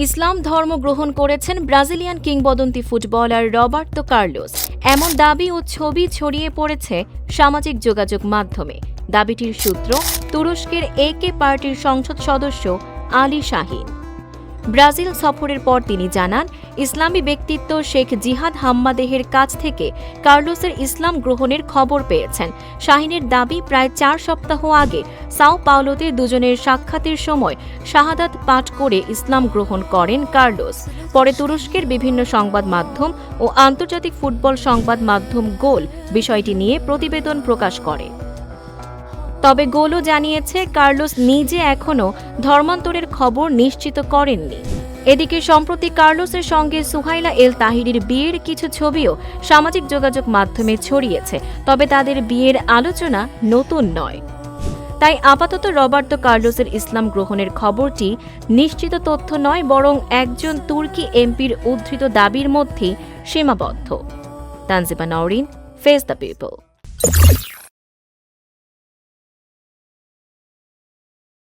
ইসলাম ধর্ম গ্রহণ করেছেন ব্রাজিলিয়ান কিংবদন্তি ফুটবলার রবার্তো কার্লোস। এমন দাবি ও ছবি ছড়িয়ে পড়েছে সামাজিক যোগাযোগ মাধ্যমে। দাবিটির সূত্র তুরস্কের একে পার্টির সংসদ সদস্য আলী শাহিন। ব্রাজিল সফরের পর তিনি জানান, ইসলামী ব্যক্তিত্ব শেখ জিহাদ হাম্মাদেহের কাছ থেকে কার্লোসের ইসলাম গ্রহণের খবর পেয়েছেন। শাহিনের দাবি, প্রায় 4 সপ্তাহ আগে সাও পাওলোতে দুজনের সাক্ষাতের সময় শাহাদাত পাঠ করে ইসলাম গ্রহণ করেন কার্লোস। পরে তুরস্কের বিভিন্ন সংবাদ মাধ্যম ও আন্তর্জাতিক ফুটবল সংবাদ মাধ্যম গোল বিষয়টি নিয়ে প্রতিবেদন প্রকাশ করে। তবে গোলও জানিয়েছে, কার্লোস নিজে এখনও ধর্মান্তরের খবর নিশ্চিত করেননি। এদিকে সম্প্রতি কার্লোসের সঙ্গে সুহাইলা এল তাহিরির বিয়ের কিছু ছবিও সামাজিক যোগাযোগ মাধ্যমে ছড়িয়েছে। তবে তাদের বিয়ের আলোচনা নতুন নয়। তাই আপাতত রবার্তো কার্লোসের ইসলাম গ্রহণের খবরটি নিশ্চিত তথ্য নয়, বরং একজন তুর্কি এমপির উদ্ধৃত দাবির মধ্যেই সীমাবদ্ধ। Tanjima Nowrin, face the people.